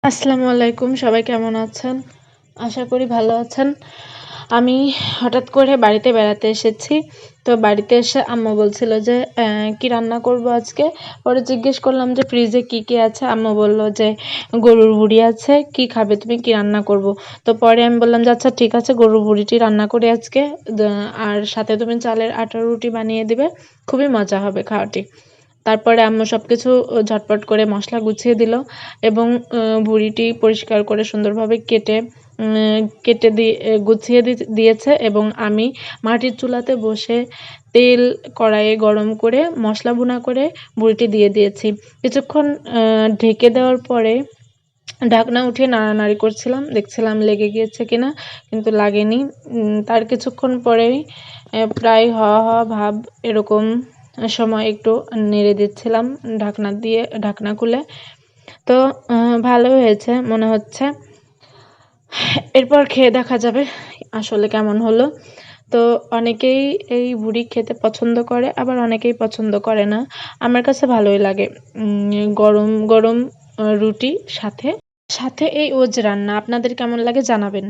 আসসালামু আলাইকুম। সবাই কেমন আছেন? আশা করি ভালো আছেন। আমি হঠাৎ করে বাড়িতে বেড়াতে এসেছি। তো বাড়িতে এসে আম্মু বলছিল যে, "কি রান্না করব আজকে?" পরে জিজ্ঞেস করলাম যে, "ফ্রিজে কি আছে?" আম্মু বলল যে, "গরুর ভুঁড়ি আছে। কি খাবে তুমি? কি রান্না করব?" তো পরে আমি বললাম যে, "আচ্ছা ঠিক আছে, গরুর ভুঁড়িটি রান্না করি আজকে। আর সাথে তুমি চালের আটার রুটি বানিয়ে দিবে। খুবই মজা হবে খাওয়াটি।" তারপরে আম্মু সবকিছু ঝটপট করে মসলা গুছিয়ে দিল এবং ভুঁড়িটি পরিষ্কার করে সুন্দরভাবে কেটে গুছিয়ে দিয়েছে এবং আমি মাটির চুলাতে বসে তেল কড়াইয়ে গরম করে মসলা ভুনা করে ভুঁড়িটি দিয়ে দিয়েছি। কিছুক্ষণ ঢেকে দেওয়ার পরে ঢাকনা উঠিয়ে নাড়ানাড়ি করছিলাম, দেখছিলাম লেগে গিয়েছে কিনা, কিন্তু লাগেনি। তার কিছুক্ষণ পরেই প্রায় হওয়া হওয়া ভাব এরকম সময় একটু নেড়ে দিচ্ছিলাম ঢাকনা খুলে। তো ভালো হয়েছে মনে হচ্ছে। এরপর খেয়ে দেখা যাবে আসলে কেমন হলো। তো অনেকেই এই ভুড়ি খেতে পছন্দ করে, আবার অনেকেই পছন্দ করে না। আমার কাছে ভালোই লাগে। গরম গরম রুটি সাথে এই ওজ রান্না। আপনাদের কেমন লাগে জানাবেন।